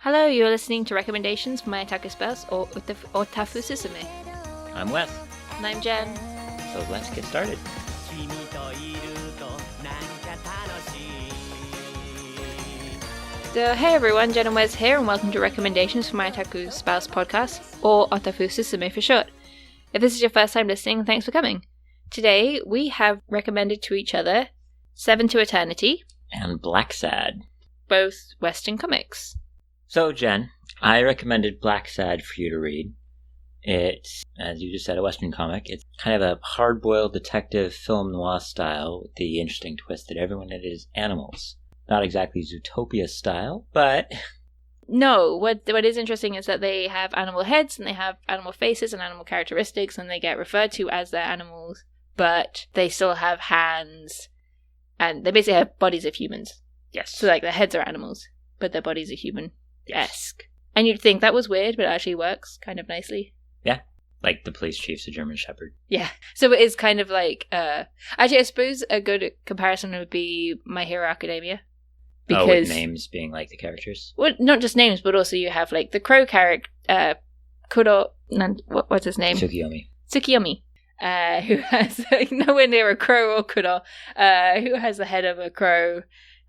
Hello, you're listening to recommendations from my Otaku Spouse, or Otafu Susume. I'm Wes. And I'm Jenn. So let's get started. So hey everyone, Jenn and Wes here, and welcome to recommendations from my Otaku Spouse podcast, or Otafu Susume for short. If this is your first time listening, thanks for coming. Today we have recommended to each other Seven to Eternity And Blacksad. Both Western comics. So Jenn, I recommended Blacksad for you to read. It's, as you just said, a Western comic. It's kind of a hard-boiled detective film noir style with the interesting twist that everyone in it is animals. Not exactly Zootopia style, but... No, what is interesting is that they have animal heads and they have animal faces and animal characteristics and they get referred to as their animals, but they still have hands and they basically have bodies of humans. Yes. So like their heads are animals, but their bodies are human-esque. Yes. And you'd think that was weird, but it actually works kind of nicely. Yeah. Like the police chief's a German Shepherd. Yeah. So it is kind of like, actually I suppose a good comparison would be My Hero Academia. Because, with names being like the characters? Well, not just names, but also you have like the crow character, what's his name? Tsukiyomi. Who has nowhere near a crow or Kuro, who has the head of a crow.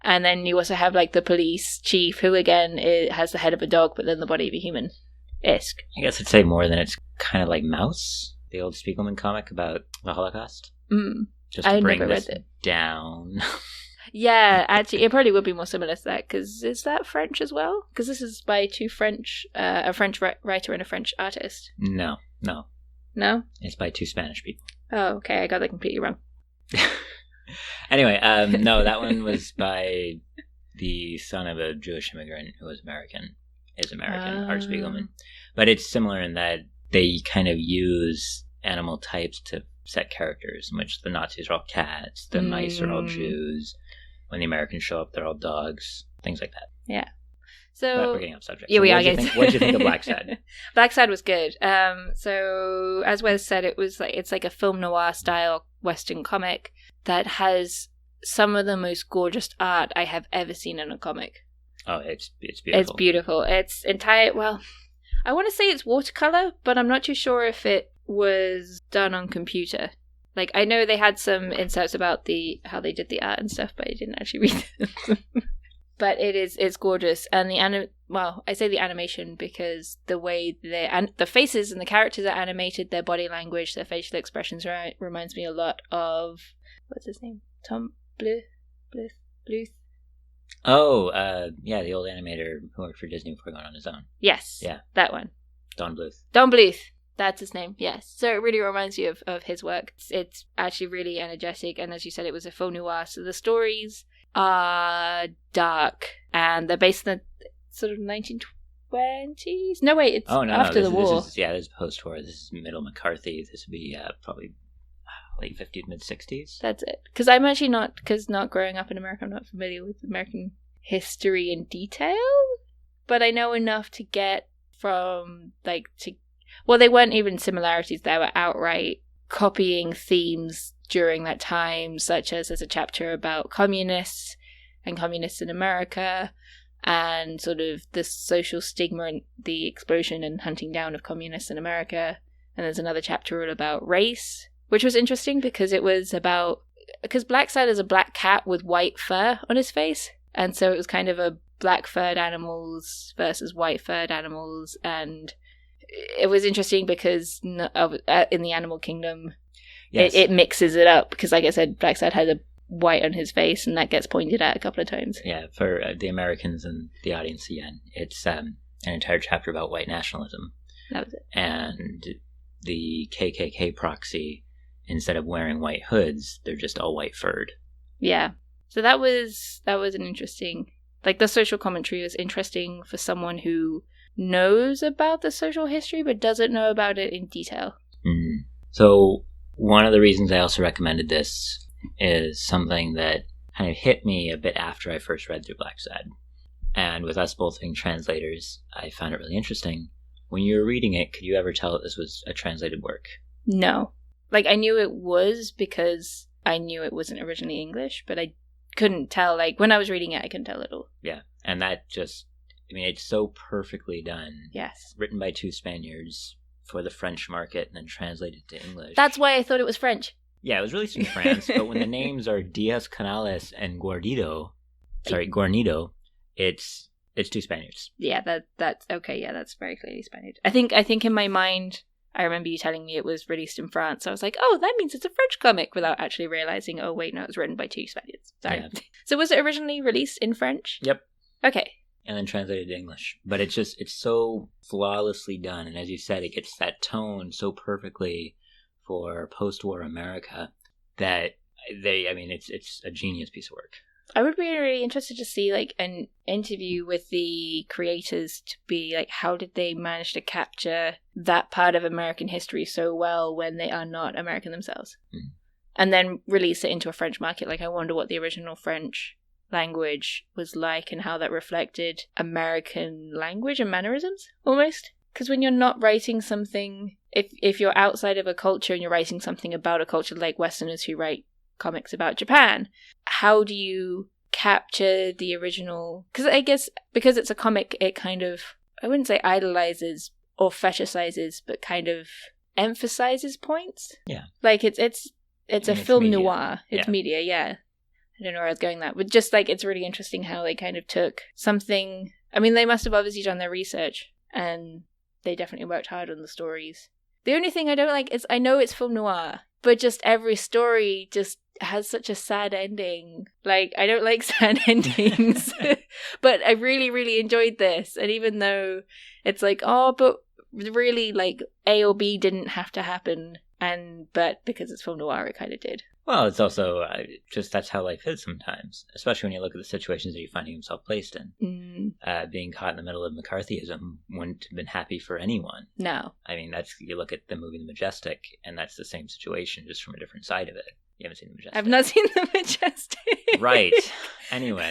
And then you also have like the police chief, who again has the head of a dog, but then the body of a human-esque. I guess I'd say more than it's kind of like Mouse, the old Spiegelman comic about the Holocaust. Just to bring this down. Yeah, actually, it probably would be more similar to that, because is that French as well? Because this is by two French, a French writer and a French artist. No. No? It's by two Spanish people. Oh, okay, I got that completely wrong. Anyway, no, that one was by the son of a Jewish immigrant who was American, Art Spiegelman. But it's similar in that they kind of use animal types to set characters, in which the Nazis are all cats, the mice are all Jews. When the Americans show up, they're all dogs, things like that. Yeah. So but we're getting off subject. Yeah, so we are. What did you think of Blacksad? Blacksad was good. So as Wes said, it's like a film noir style Western comic that has some of the most gorgeous art I have ever seen in a comic. Oh, it's beautiful. It's beautiful. It's entire. Well, I want to say it's watercolor, but I'm not too sure if it was done on computer. Like, I know they had some insights about how they did the art and stuff, but I didn't actually read them. But it's gorgeous. And I say the animation because the way the faces and the characters are animated, their body language, their facial expressions reminds me a lot of, what's his name? Tom Bluth? Oh, yeah, the old animator who worked for Disney before going on his own. Yes. Yeah. That one. Don Bluth. Don Bluth. That's his name, yes. So it really reminds you of his work. It's actually really energetic, and as you said, it was a faux noir. So the stories are dark, and they're based in the sort of 1920s? No, wait, it's after the war. This is post-war. This is middle McCarthy. This would be probably late 50s, mid-60s. That's it. Because I'm actually not growing up in America, I'm not familiar with American history in detail, but I know enough to get from, well, they weren't even similarities. They were outright copying themes during that time, such as there's a chapter about communists and communists in America and sort of the social stigma and the explosion and hunting down of communists in America. And there's another chapter all about race, which was interesting because because Blacksad is a black cat with white fur on his face. And so it was kind of a black furred animals versus white furred animals, and it was interesting because in the animal kingdom, yes, it mixes it up because, like I said, Blacksad has a white on his face, and that gets pointed at a couple of times. Yeah, for the Americans and the audience again, it's an entire chapter about white nationalism. That was it. And the KKK proxy, instead of wearing white hoods, they're just all white furred. Yeah. So that was an interesting, the social commentary was interesting for someone who knows about the social history but doesn't know about it in detail. So one of the reasons I also recommended this is something that kind of hit me a bit after I first read through Blacksad. And with us both being translators, I found it really interesting. When you were reading it, could you ever tell that this was a translated work? No. I knew it was because I knew it wasn't originally English, but I couldn't tell. When I was reading it, I couldn't tell at all. Yeah, and that just I mean, it's so perfectly done. Yes. Written by 2 Spaniards for the French market and then translated to English. That's why I thought it was French. Yeah, it was released in France, but when the names are Diaz Canales and Guarnido, it's 2 Spaniards. Yeah, that's okay. Yeah, that's very clearly Spanish. I think in my mind, I remember you telling me it was released in France. So I was like, oh, that means it's a French comic, without actually realizing, oh wait, no, it was written by 2 Spaniards. Sorry. Yeah. So was it originally released in French? Yep. Okay. And then translated to English. But it's so flawlessly done. And as you said, it gets that tone so perfectly for post-war America that it's a genius piece of work. I would be really interested to see like an interview with the creators to be like, how did they manage to capture that part of American history so well when they are not American themselves? Mm. And then release it into a French market. Like, I wonder what the original French language was like and how that reflected American language and mannerisms, almost. Because when you're not writing something, if you're outside of a culture and you're writing something about a culture, like Westerners who write comics about Japan, how do you capture the original? Because I guess because it's a comic, it kind of, I wouldn't say idolizes or fetishizes, but kind of emphasizes points. Yeah, like it's a film media. Noir. It's media. Yeah, I don't know where I was going that, but just like it's really interesting how they kind of took something. I mean, they must have obviously done their research and they definitely worked hard on the stories. The only thing I don't like is, I know it's film noir, but just every story just has such a sad ending. Like, I don't like sad endings. But I really, really enjoyed this. And even though it's like, oh, but really, like, A or B didn't have to happen. But because it's film noir, it kind of did. Well, it's also just that's how life is sometimes, especially when you look at the situations that you're finding himself placed in. Being caught in the middle of McCarthyism wouldn't have been happy for anyone. No. I mean, you look at the movie The Majestic, and that's the same situation, just from a different side of it. You haven't seen The Majestic. I've not seen The Majestic. Right. Anyway,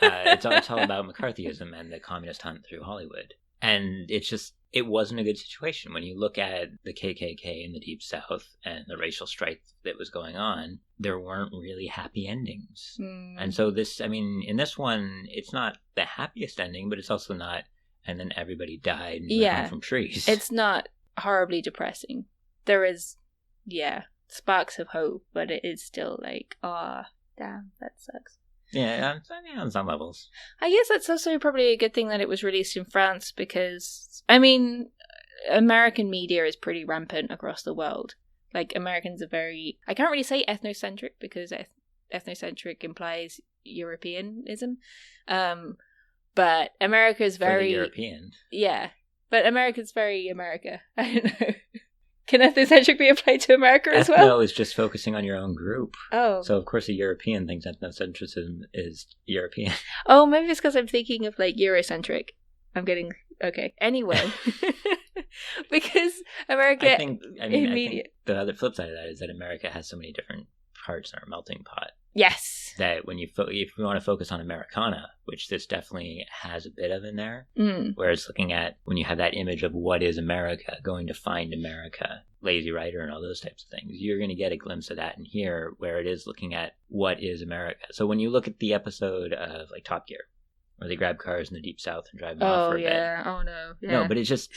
it's all about McCarthyism and the communist hunt through Hollywood. And it wasn't a good situation. When you look at the KKK in the Deep South and the racial strife that was going on, there weren't really happy endings. And so in this one, it's not the happiest ending, but it's also not, and then everybody died and went home from trees. It's not horribly depressing. There is, sparks of hope, but it is still like, damn, that sucks. Yeah, on some levels. I guess that's also probably a good thing that it was released in France because, I mean, American media is pretty rampant across the world. Like, Americans are very, I can't really say ethnocentric because ethnocentric implies Europeanism. But America is very... For the European. Yeah, but America's very America. I don't know. Can ethnocentric be applied to America as well? Ethno is just focusing on your own group. Oh. So, of course, a European thinks ethnocentrism is European. Oh, maybe it's because I'm thinking of, like, Eurocentric. I'm getting... Okay. Anyway. Because America... I think the other flip side of that is that America has so many different parts in our melting pot. Yes. That when if we want to focus on Americana, which this definitely has a bit of in there, whereas looking at when you have that image of what is America, going to find America, Lazy Rider and all those types of things, you're going to get a glimpse of that in here, where it is looking at what is America. So when you look at the episode of like Top Gear, where they grab cars in the Deep South and drive them off for a bit. Oh no. Yeah. No, but it's just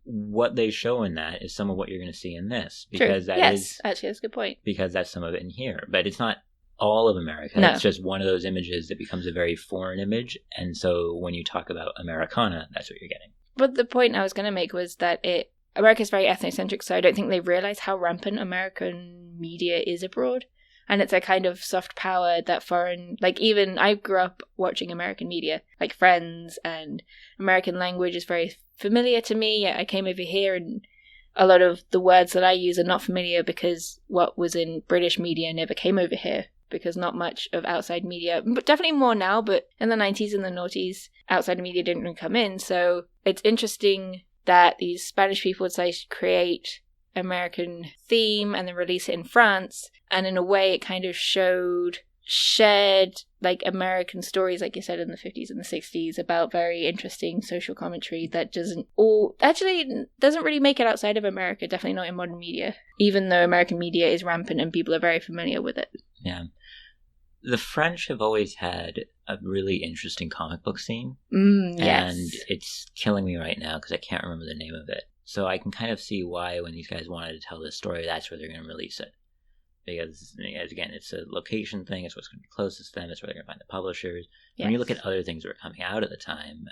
what they show in that is some of what you're going to see in this, because True. Actually, that's a good point. Because that's some of it in here, but it's not all of America. No. It's just one of those images that becomes a very foreign image, and so when you talk about Americana, that's what you're getting. But the point I was going to make was that America's very ethnocentric, so I don't think they realize how rampant American media is abroad. And it's a kind of soft power that foreign, like even I grew up watching American media, like Friends, and American language is very familiar to me. I came over here and a lot of the words that I use are not familiar because what was in British media never came over here, because not much of outside media, but definitely more now, but in the 90s and the noughties, outside media didn't really come in. So it's interesting that these Spanish people decided to create American theme and then release it in France, and in a way it kind of shared like American stories, like you said, in the 50s and the 60s about very interesting social commentary that doesn't really make it outside of America, definitely not in modern media, even though American media is rampant and people are very familiar with it. Yeah. the French have always had a really interesting comic book scene. Yes. And it's killing me right now because I can't remember the name of it. So I can kind of see why when these guys wanted to tell this story, that's where they're going to release it. Because, again, it's a location thing. It's what's going to be closest to them. It's where they're going to find the publishers. Yes. When you look at other things that were coming out at the time,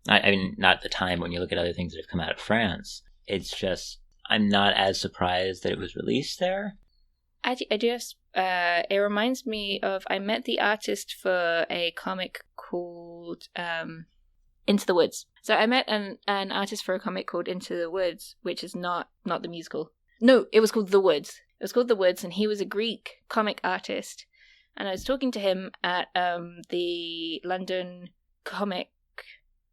I mean, not at the time, when you look at other things that have come out of France, it's just, I'm not as surprised that it was released there. I do have, it reminds me of, I met the artist for a comic called Into the Woods. So I met an artist for a comic called Into the Woods, which is not the musical. No, it was called The Woods. It was called The Woods, and he was a Greek comic artist. And I was talking to him at the London Comic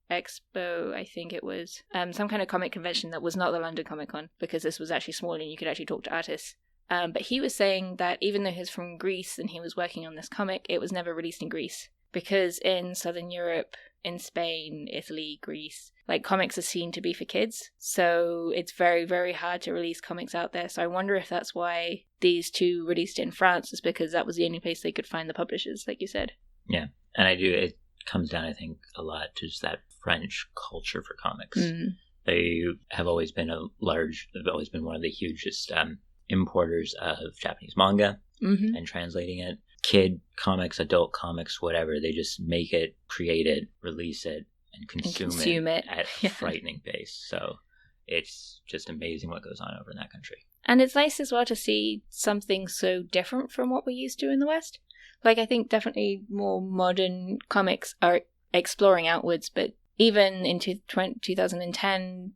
Expo, I think it was. Some kind of comic convention that was not the London Comic Con, because this was actually small and you could actually talk to artists. But he was saying that even though he's from Greece and he was working on this comic, it was never released in Greece. Because in Southern Europe, in Spain, Italy, Greece, like, comics are seen to be for kids. So it's very, very hard to release comics out there. So I wonder if that's why these two released it in France, is because that was the only place they could find the publishers, like you said. Yeah, and it comes down, I think, a lot to just that French culture for comics. They have always been they've always been one of the hugest importers of Japanese manga and translating it. Kid comics, adult comics, whatever, they just make it, create it, release it, and consume it at a frightening pace. So it's just amazing what goes on over in that country. And it's nice as well to see something so different from what we're used to in the West. Like, I think definitely more modern comics are exploring outwards, but even in 2010,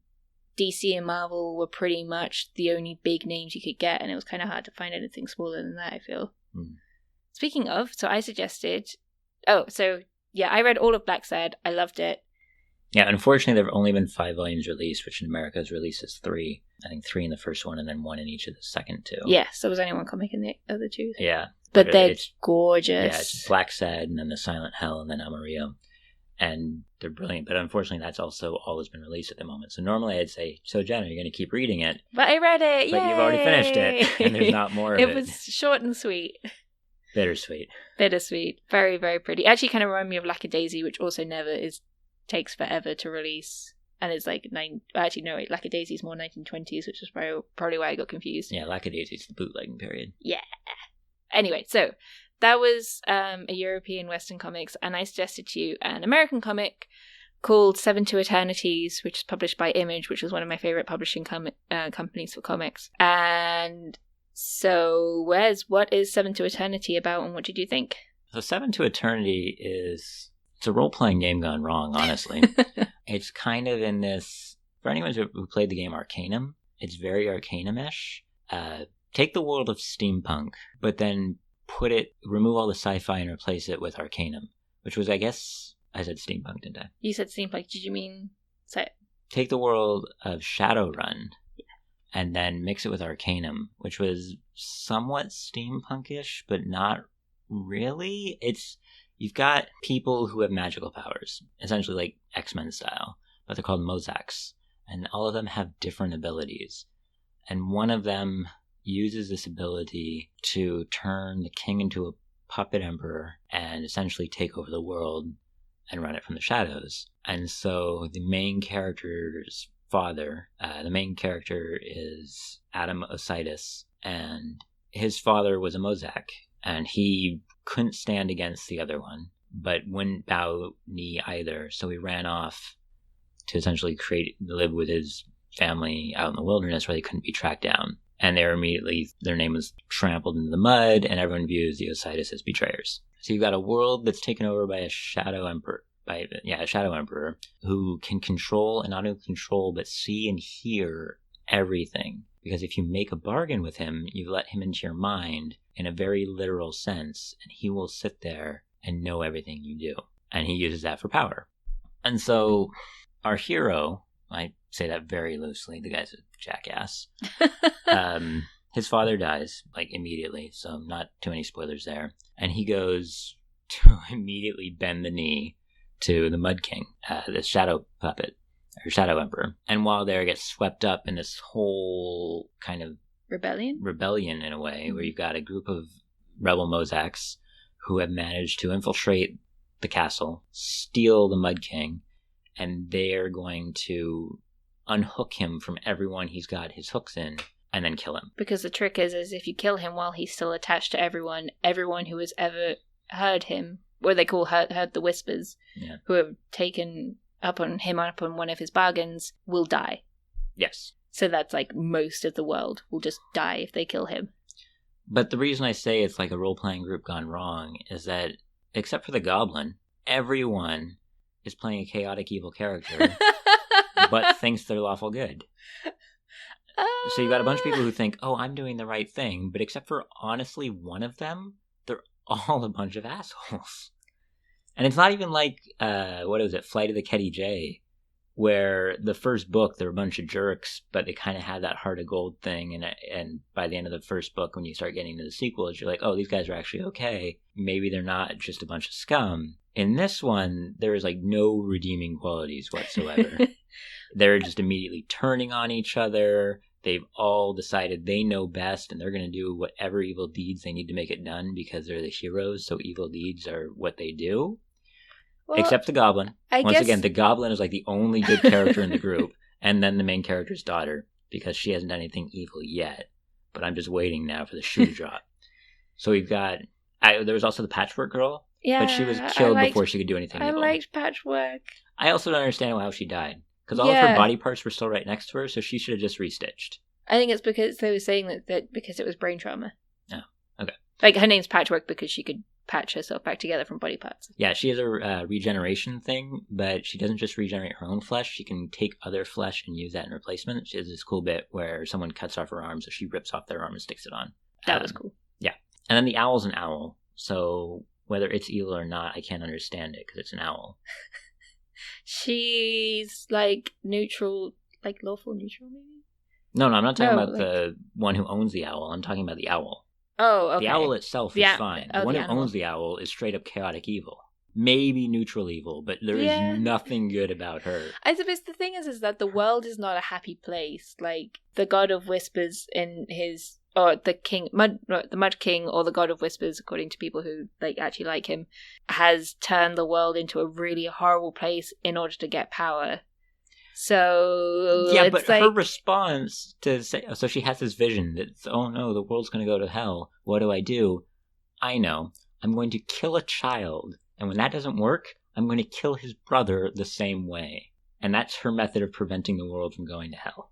DC and Marvel were pretty much the only big names you could get, and it was kind of hard to find anything smaller than that, I feel. Speaking of, so I suggested... I read all of Blacksad. I loved it. Yeah, unfortunately, there have only been 5 volumes released, which in America is released as 3. I think 3 in the first one, and then 1 in each of the second 2. Yes, there was only one comic in the other 2. Yeah. But they're gorgeous. Yeah, it's Blacksad, and then the Silent Hell, and then Amarillo. And they're brilliant, but unfortunately that's also all that's been released at the moment. So normally I'd say, so Jenn, are you going to keep reading it? But I read it, But you've already finished it, and there's not more of it. It was short and sweet. Bittersweet. Very, very pretty. Actually kind of reminded me of Lackadaisy, which also takes forever to release. And it's like, Lackadaisy is more 1920s, which is probably why I got confused. Yeah, Lackadaisy is the bootlegging period. Yeah. Anyway, so that was a European Western comics, and I suggested to you an American comic called 7 to Eternities, which is published by Image, which was one of my favorite publishing companies for comics. And so, Wes, what is 7 to Eternity about, and what did you think? So 7 to Eternity it's a role-playing game gone wrong, honestly. It's kind of in this, for anyone who played the game Arcanum, it's very Arcanum-ish. Take the world of steampunk, but then remove all the sci-fi and replace it with Arcanum, which was, I guess, I said steampunk, didn't I? You said steampunk. Did you mean... Take the world of Shadowrun and then mix it with Arcanum, which was somewhat steampunkish, but not really. You've got people who have magical powers, essentially like X-Men style, but they're called Mozaks, and all of them have different abilities. And one of them uses this ability to turn the king into a puppet emperor and essentially take over the world and run it from the shadows. And so the main character's father, the main character is Adam Osiris, and his father was a Mozak, and he couldn't stand against the other one, but wouldn't bow knee either, so he ran off to essentially live with his family out in the wilderness where they couldn't be tracked down. And their name was trampled into the mud, and everyone views the Osiris as betrayers. So you've got a world that's taken over by a shadow emperor, who can control, and not only control, but see and hear everything. Because if you make a bargain with him, you let him into your mind in a very literal sense, and he will sit there and know everything you do. And he uses that for power. And so our hero, I say that very loosely, the guy's a jackass. His father dies, like, immediately, so not too many spoilers there. And he goes to immediately bend the knee to the Mud King, the shadow puppet, or shadow emperor. And while there, gets swept up in this whole kind of rebellion in a way, where you've got a group of rebel Mozaks who have managed to infiltrate the castle, steal the Mud King, and they're going to unhook him from everyone he's got his hooks in, and then kill him. Because the trick is if you kill him while he's still attached to everyone who has ever heard him, what they call heard the whispers, who have taken up on one of his bargains, will die. Yes. So that's like most of the world will just die if they kill him. But the reason I say it's like a role-playing group gone wrong is that, except for the goblin, everyone is playing a chaotic evil character, but thinks they're lawful good. So you've got a bunch of people who think, oh, I'm doing the right thing, but except for honestly one of them, they're all a bunch of assholes. And it's not even like, Flight of the Ketty J, where the first book, they're a bunch of jerks, but they kind of had that heart of gold thing, and by the end of the first book, when you start getting to the sequels, you're like, oh, these guys are actually okay. Maybe they're not just a bunch of scum. In this one, there is like no redeeming qualities whatsoever. They're just immediately turning on each other. They've all decided they know best, and they're going to do whatever evil deeds they need to make it done because they're the heroes, so evil deeds are what they do. Well, except the goblin. Once again, the goblin is like the only good character in the group, and then the main character's daughter, because she hasn't done anything evil yet. But I'm just waiting now for the shoe to drop. So we've got... there was also the Patchwork Girl, but she was killed before she could do anything evil. I liked Patchwork. I also don't understand how she died. Because all of her body parts were still right next to her, so she should have just restitched. I think it's because they were saying that because it was brain trauma. Oh, okay. Like, her name's Patchwork because she could patch herself back together from body parts. Yeah, she has a regeneration thing, but she doesn't just regenerate her own flesh. She can take other flesh and use that in replacement. She has this cool bit where someone cuts off her arm, so she rips off their arm and sticks it on. That was cool. Yeah. And then the owl's an owl, so whether it's evil or not, I can't understand it because it's an owl. She's like neutral, like lawful neutral, maybe? No, I'm not talking about the one who owns the owl. I'm talking about the owl. Oh, okay. The owl itself is fine. The one who owns the owl is straight up chaotic evil. Maybe neutral evil, but there is nothing good about her. I suppose the thing is that the world is not a happy place. Like, the God of Whispers in his... Or the Mud King, or the God of Whispers, according to people who actually like him, has turned the world into a really horrible place in order to get power. So yeah, but her response to say, so she has this vision that, oh no, the world's going to go to hell. What do? I know. I'm going to kill a child, and when that doesn't work, I'm going to kill his brother the same way. And that's her method of preventing the world from going to hell.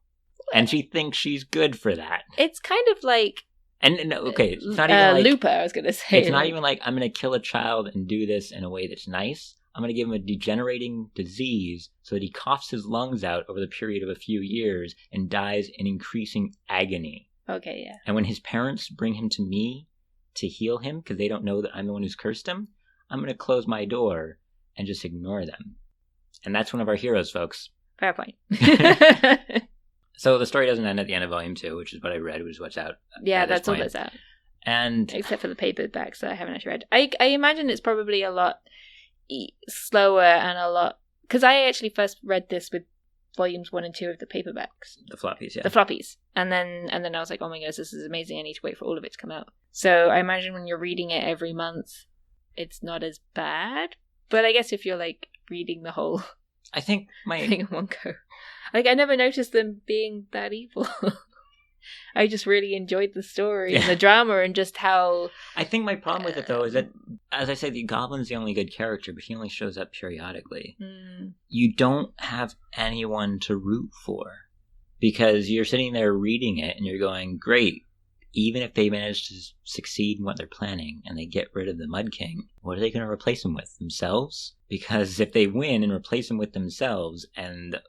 And she thinks she's good for that. It's kind of like... it's not even like... Looper, I was going to say. It's not even like, I'm going to kill a child and do this in a way that's nice. I'm going to give him a degenerating disease so that he coughs his lungs out over the period of a few years and dies in increasing agony. Okay, yeah. And when his parents bring him to me to heal him, because they don't know that I'm the one who's cursed him, I'm going to close my door and just ignore them. And that's one of our heroes, folks. Fair point. So the story doesn't end at the end of Volume 2, which is what I read, which is what's out. Yeah, that's all that's out. And except for the paperbacks that I haven't actually read. I imagine it's probably a lot slower and a lot... Because I actually first read this with Volumes 1 and 2 of the paperbacks. The floppies, yeah. The floppies. And then I was like, oh my gosh, this is amazing. I need to wait for all of it to come out. So I imagine when you're reading it every month, it's not as bad. But I guess if you're reading the whole... I think thing in one go. I never noticed them being that evil. I just really enjoyed the story and the drama and just how... I think my problem with it, though, is that, as I say, the Goblin's the only good character, but he only shows up periodically. You don't have anyone to root for, because you're sitting there reading it and you're going, great, even if they manage to succeed in what they're planning and they get rid of the Mud King, what are they going to replace him with? Themselves? Because if they win and replace him with themselves and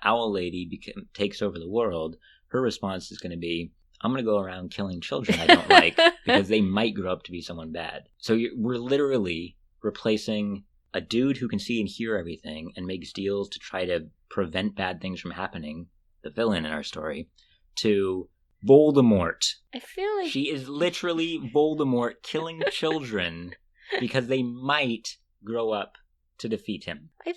Owl Lady takes over the world, her response is going to be, I'm going to go around killing children I don't like because they might grow up to be someone bad. So we're literally replacing a dude who can see and hear everything and makes deals to try to prevent bad things from happening, the villain in our story, to Voldemort. I feel like... She is literally Voldemort killing children because they might grow up to defeat him. I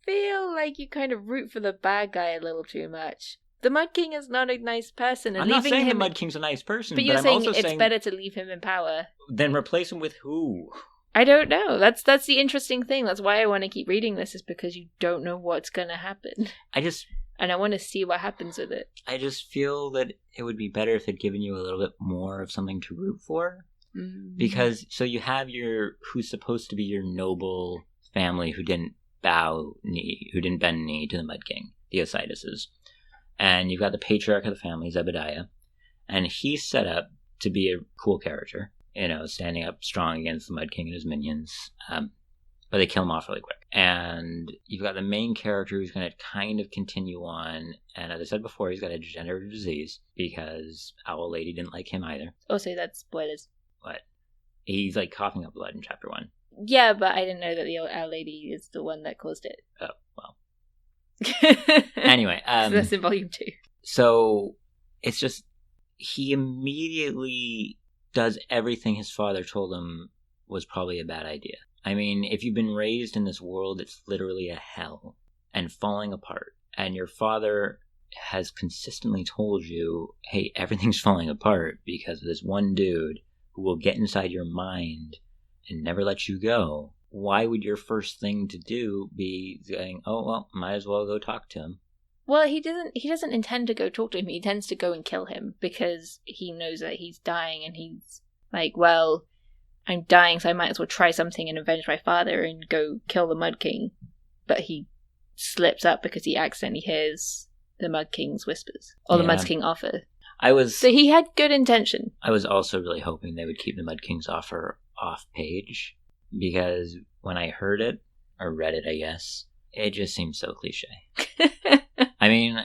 feel like you kind of root for the bad guy a little too much. The Mud King is not a nice person. And I'm not saying the Mud King's a nice person, but you're I'm saying also it's better to leave him in power. Then replace him with who? I don't know. That's the interesting thing. That's why I want to keep reading this, is because you don't know what's going to happen. And I want to see what happens with it. I just feel that it would be better if they'd given you a little bit more of something to root for. Because, so you have who's supposed to be your noble family who didn't bend knee to the Mud King, the Ositises. And you've got the patriarch of the family, Zebediah. And he's set up to be a cool character, standing up strong against the Mud King and his minions. But they kill him off really quick. And you've got the main character who's going to kind of continue on. And as I said before, he's got a degenerative disease because Owl Lady didn't like him either. Also, that's spoilers. What? He's like coughing up blood in chapter 1. Yeah, but I didn't know that the Owl Lady is the one that caused it. Oh, well. Anyway. So that's in volume 2. So it's just, he immediately does everything his father told him was probably a bad idea. I mean, if you've been raised in this world, it's literally a hell and falling apart. And your father has consistently told you, hey, everything's falling apart because of this one dude who will get inside your mind and never let you go. Why would your first thing to do be saying, oh, well, might as well go talk to him? Well, he doesn't intend to go talk to him. He intends to go and kill him because he knows that he's dying, and he's like, well, I'm dying, so I might as well try something and avenge my father and go kill the Mud King. But he slips up because he accidentally hears the Mud King's whispers, or the Mud King offer. So he had good intention. I was also really hoping they would keep the Mud King's offer off page, because when I heard it, or read it, I guess, it just seems so cliche. I mean,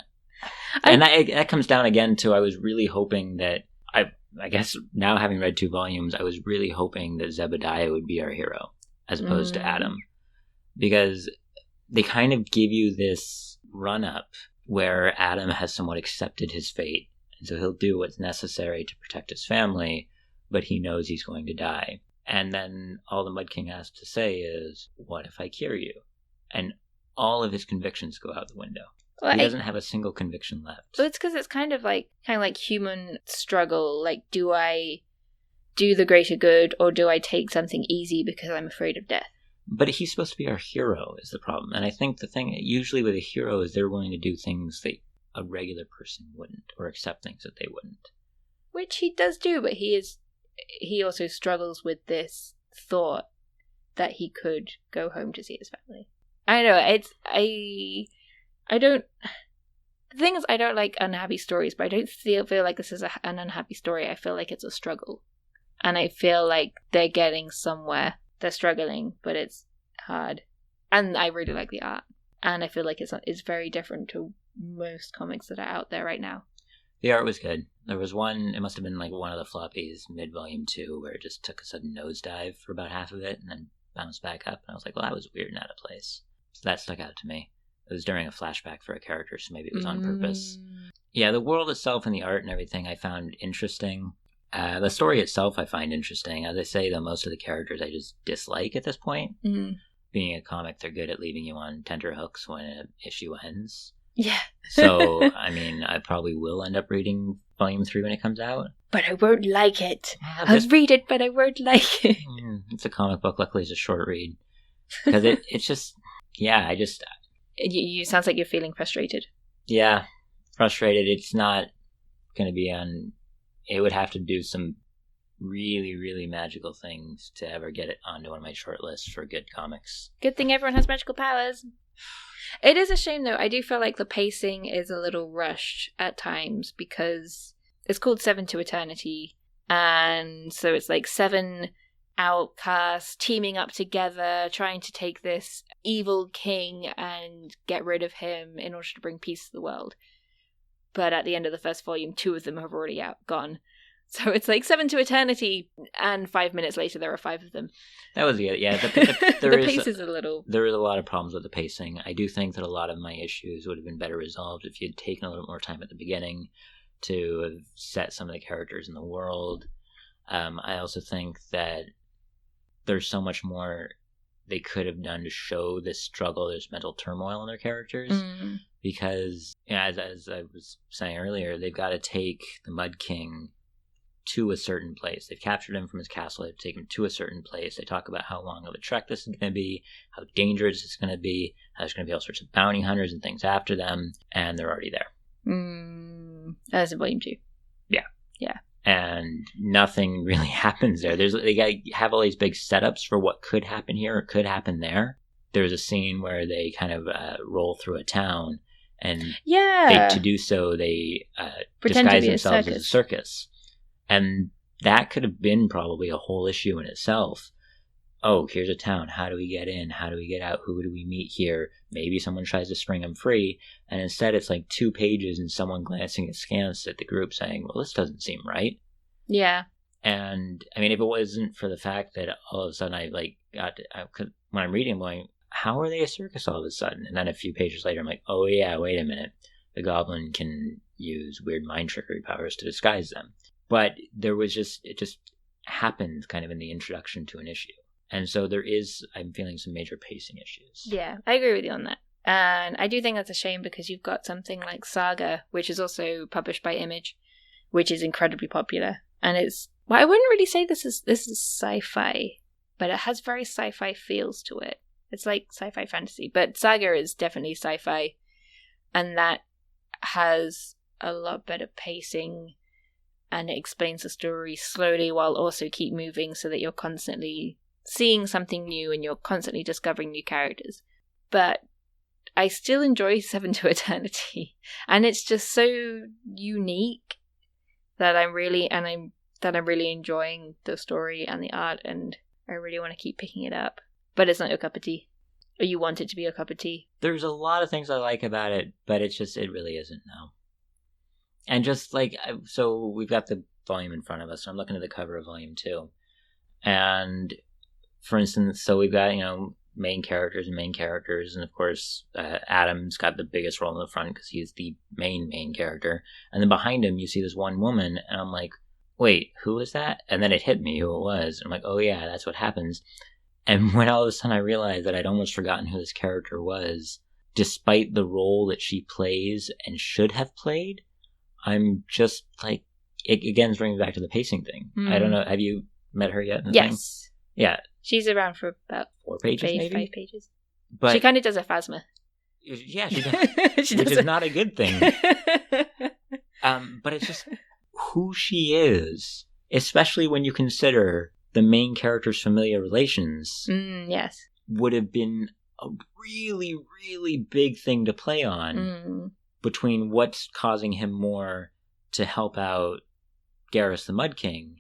and that comes down again to, I was really hoping that, I guess now having read 2 volumes, I was really hoping that Zebediah would be our hero, as opposed to Adam. Because they kind of give you this run-up where Adam has somewhat accepted his fate, and so he'll do what's necessary to protect his family, but he knows he's going to die. And then all the Mud King has to say is, what if I cure you? And all of his convictions go out the window. Well, he doesn't have a single conviction left. Well, it's because it's kind of like human struggle. Like, do I do the greater good, or do I take something easy because I'm afraid of death? But he's supposed to be our hero is the problem. And I think the thing, usually with a hero, is they're willing to do things that a regular person wouldn't, or accept things that they wouldn't. Which he does do, but he also struggles with this thought that he could go home to see his family. I know, I don't... The thing is, I don't like unhappy stories, but I don't feel like this is an unhappy story. I feel like it's a struggle. And I feel like they're getting somewhere. They're struggling, but it's hard. And I really like the art. And I feel like it's very different to most comics that are out there right now. The art was good. There was one, it must have been like one of the floppies mid-volume 2, where it just took a sudden nosedive for about half of it and then bounced back up. And I was like, well, that was weird and out of place. So that stuck out to me. It was during a flashback for a character, so maybe it was on purpose. Yeah, the world itself and the art and everything I found interesting. The story itself I find interesting. As I say, though, most of the characters I just dislike at this point. Being a comic, they're good at leaving you on tenterhooks when an issue ends. Yeah. So, I mean, I probably will end up reading Volume 3 when it comes out. But I won't like it. I'll read it, but I won't like it. It's a comic book. Luckily, it's a short read. Because it's just... Yeah, I just... You sounds like you're feeling frustrated. Yeah, frustrated. It's not going to be on... It would have to do some really, really magical things to ever get it onto one of my short lists for good comics. Good thing everyone has magical powers. It is a shame, though. I do feel like the pacing is a little rushed at times, because it's called 7 to Eternity, and so it's like 7 outcasts teaming up together, trying to take this evil king and get rid of him in order to bring peace to the world. But at the end of the first volume, 2 of them have already gone. So it's like 7 to Eternity, and 5 minutes later there are 5 of them. That was good. Yeah, the pace is a little... There is a lot of problems with the pacing. I do think that a lot of my issues would have been better resolved if you'd taken a little more time at the beginning to have set some of the characters in the world. I also think that there's so much more they could have done to show this struggle, this mental turmoil in their characters. Because, as I was saying earlier, they've got to take the Mud King to a certain place. They've captured him from his castle. They've taken him to a certain place. They talk about how long of a trek this is going to be, how dangerous it's going to be, how there's going to be all sorts of bounty hunters and things after them, and they're already there. That's in volume 2. Yeah. Yeah. And nothing really happens there. They have all these big setups for what could happen here or could happen there. There's a scene where they kind of roll through a town, and to do so, they disguise themselves as a circus. And that could have been probably a whole issue in itself. Oh, here's a town. How do we get in? How do we get out? Who do we meet here? Maybe someone tries to spring them free. And instead, it's like 2 pages and someone glancing askance at the group saying, well, this doesn't seem right. Yeah. And, I mean, if it wasn't for the fact that all of a sudden I, like, when I'm reading, I'm going, how are they a circus all of a sudden? And then a few pages later, I'm like, oh, yeah, wait a minute. The goblin can use weird mind trickery powers to disguise them. But it just happened kind of in the introduction to an issue. And so I'm feeling some major pacing issues. Yeah, I agree with you on that. And I do think that's a shame because you've got something like Saga, which is also published by Image, which is incredibly popular. And I wouldn't really say this is sci-fi, but it has very sci-fi feels to it. It's like sci-fi fantasy, but Saga is definitely sci-fi. And that has a lot better pacing, and it explains the story slowly while also keep moving so that you're constantly seeing something new and you're constantly discovering new characters. But I still enjoy Seven to Eternity, and it's just so unique that I'm really enjoying the story and the art, and I really want to keep picking it up. But it's not your cup of tea. Or you want it to be your cup of tea. There's a lot of things I like about it, but it really isn't now. And just like, so we've got the volume in front of us, so I'm looking at the cover of volume 2. And for instance, so we've got, main characters, and of course, Adam's got the biggest role in the front because he's the main character. And then behind him, you see this one woman, and I'm like, wait, who is that? And then it hit me who it was. I'm like, oh yeah, that's what happens. And when all of a sudden I realized that I'd almost forgotten who this character was, despite the role that she plays and should have played, I'm just like, it again brings me back to the pacing thing. I don't know, have you met her yet in the thing? Yes. Yeah. She's around for about 4 pages, maybe? 5 pages. But she kind of does a phasma. Yeah, she does. Which is not a good thing. But it's just who she is, especially when you consider the main character's familiar relations. Yes. Would have been a really, really big thing to play on between what's causing him more to help out Garrus the Mud King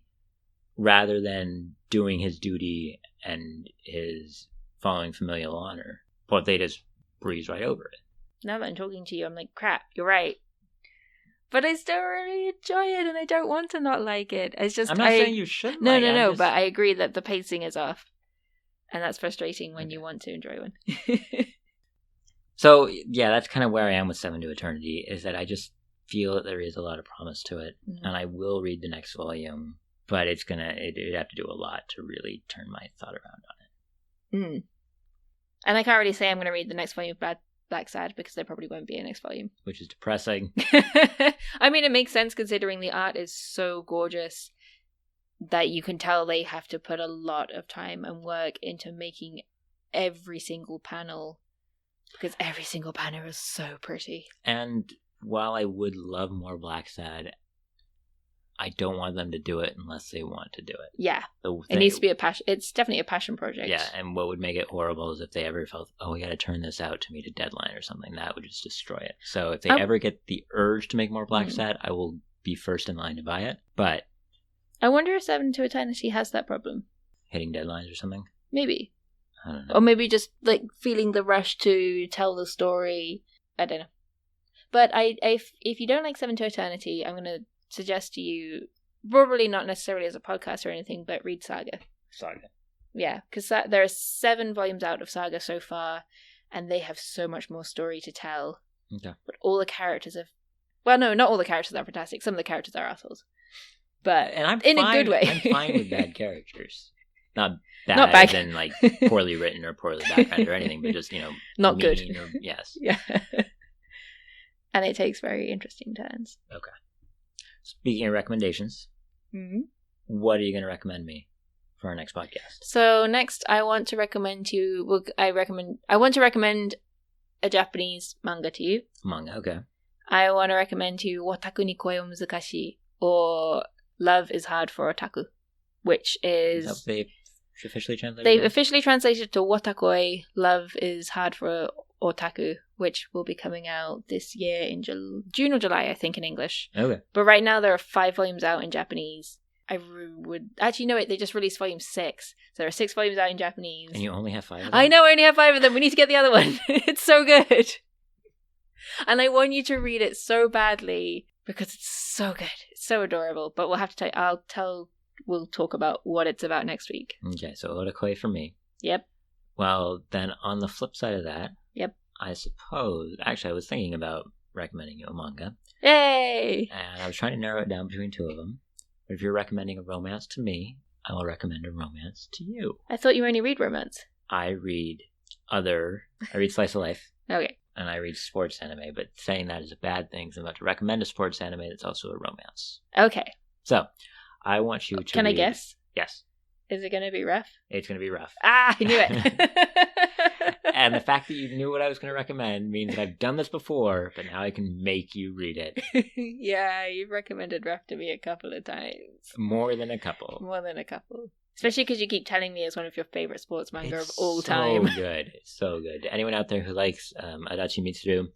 rather than doing his duty and his following familial honor. But they just breeze right over it. Now that I'm talking to you, I'm like, crap, you're right. But I still really enjoy it, and I don't want to not like it. It's just I'm not saying you shouldn't. No, but I agree that the pacing is off. And that's frustrating when you want to enjoy one. So, yeah, that's kind of where I am with Seven to Eternity, is that I just feel that there is a lot of promise to it. And I will read the next volume, but it'd have to do a lot to really turn my thought around on it. And I can't really say I'm going to read the next volume of Blacksad because there probably won't be a next volume. Which is depressing. I mean, it makes sense considering the art is so gorgeous that you can tell they have to put a lot of time and work into making every single panel, because every single panel is so pretty. And while I would love more Blacksad, I don't want them to do it unless they want to do it. Yeah. It needs to be a passion. It's definitely a passion project. Yeah, and what would make it horrible is if they ever felt, oh, we got to turn this out to meet a deadline or something. That would just destroy it. So if they ever get the urge to make more Blacksad, I will be first in line to buy it. But I wonder if Seven to Eternity has that problem. Hitting deadlines or something? Maybe. I don't know. Or maybe just like feeling the rush to tell the story. I don't know. But if you don't like Seven to Eternity, I'm going to suggest to you, probably not necessarily as a podcast or anything, but read Saga. Yeah, because there are 7 volumes out of Saga so far, and they have so much more story to tell. Okay. But all the characters well, no, not all the characters are fantastic. Some of the characters are assholes. But and I'm in fine, a good way. I'm fine with bad characters. Not bad as in like poorly written or poorly backgrounded or anything, but just, not good. Yes. Yeah. And it takes very interesting turns. Okay. Speaking of recommendations, Mm-hmm. What are you going to recommend me for our next podcast? So next, I want to recommend you. Well, I want to recommend a Japanese manga to you. Manga, okay. I want to recommend to you Otaku ni koi o muzukashii, or Love is Hard for Otaku, which is They officially translated. They've officially translated to Watakoi. Love is Hard for Otaku, which will be coming out this year in June or July, I think, in English. Okay. But right now there are 5 volumes out in Japanese. I would actually know it. They just released volume 6, so there are 6 volumes out in Japanese. And you only have 5 of them? I know, I only have 5 of them. We need to get the other one. It's so good, and I want you to read it so badly because it's so good. It's so adorable. But we'll have to we'll talk about what it's about next week. Okay, so Otakoi for me. Yep. Well, then on the flip side of that, yep. I suppose, actually I was thinking about recommending you a manga. Yay! And I was trying to narrow it down between 2 of them. But if you're recommending a romance to me, I will recommend a romance to you. I thought you only read romance. I read slice of life. Okay. And I read sports anime, but saying that is a bad thing, so I'm about to recommend a sports anime that's also a romance. Okay. So, I want you to Can I guess? Yes. Is it going to be rough? It's going to be rough. Ah, I knew it. And the fact that you knew what I was going to recommend means that I've done this before, but now I can make you read it. Yeah, you've recommended rough to me a couple of times. More than a couple. More than a couple. Especially because you keep telling me it's one of your favorite sports manga It's of all time. So good. It's so good. Anyone out there who likes Adachi Mitsuru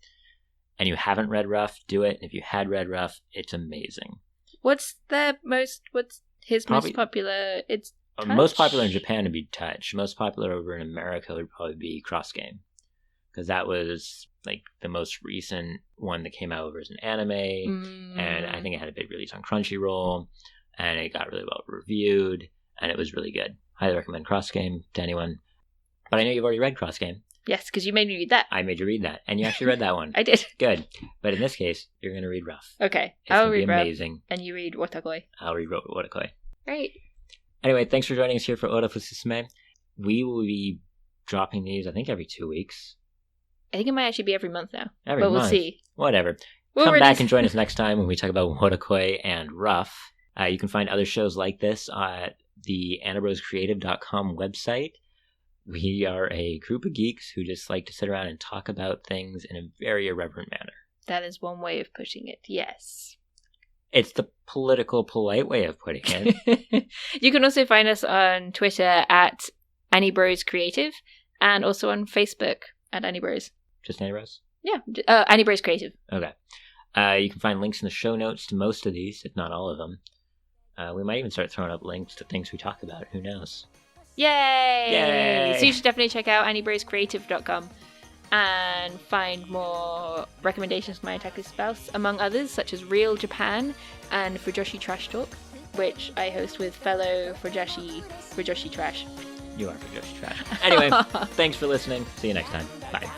and you haven't read Rough, do it. And if you had read Rough, it's amazing. What's his Probably, most popular? It's Touch? Most popular in Japan would be Touch. Most popular over in America would probably be Cross Game. Because that was like the most recent one that came out over as an anime. And I think it had a big release on Crunchyroll. And it got really well reviewed. And it was really good. Highly recommend Cross Game to anyone. But I know you've already read Cross Game. Yes, because you made me read that. I made you read that. And you actually read that one. I did. Good. But in this case, you're going to read Rough. Okay. I'll read Rough. Amazing. And you read Watakoi. I'll read Watakoi. Great. Anyway, thanks for joining us here for Otafu Susume. We will be dropping these, I think, every 2 weeks. I think it might actually be every month now. But we'll see. Whatever. Come back and join us next time when we talk about Watakoi and Rough. You can find other shows like this at the AnnaBrosCreative.com website. We are a group of geeks who just like to sit around and talk about things in a very irreverent manner. That is one way of putting it, yes. It's the political, polite way of putting it. You can also find us on Twitter at AnnieBrosCreative and also on Facebook at AnnieBros. Just AnnieBros? Yeah, AnnieBrosCreative. Okay. You can find links in the show notes to most of these, if not all of them. We might even start throwing up links to things we talk about. Who knows? Yay! So you should definitely check out AnnieBrosCreative.com and find more recommendations for my Otaku Spouse, among others, such as Real Japan and Fujoshi Trash Talk, which I host with fellow Fujoshi Trash. You are Fujoshi Trash. Anyway, thanks for listening. See you next time. Bye.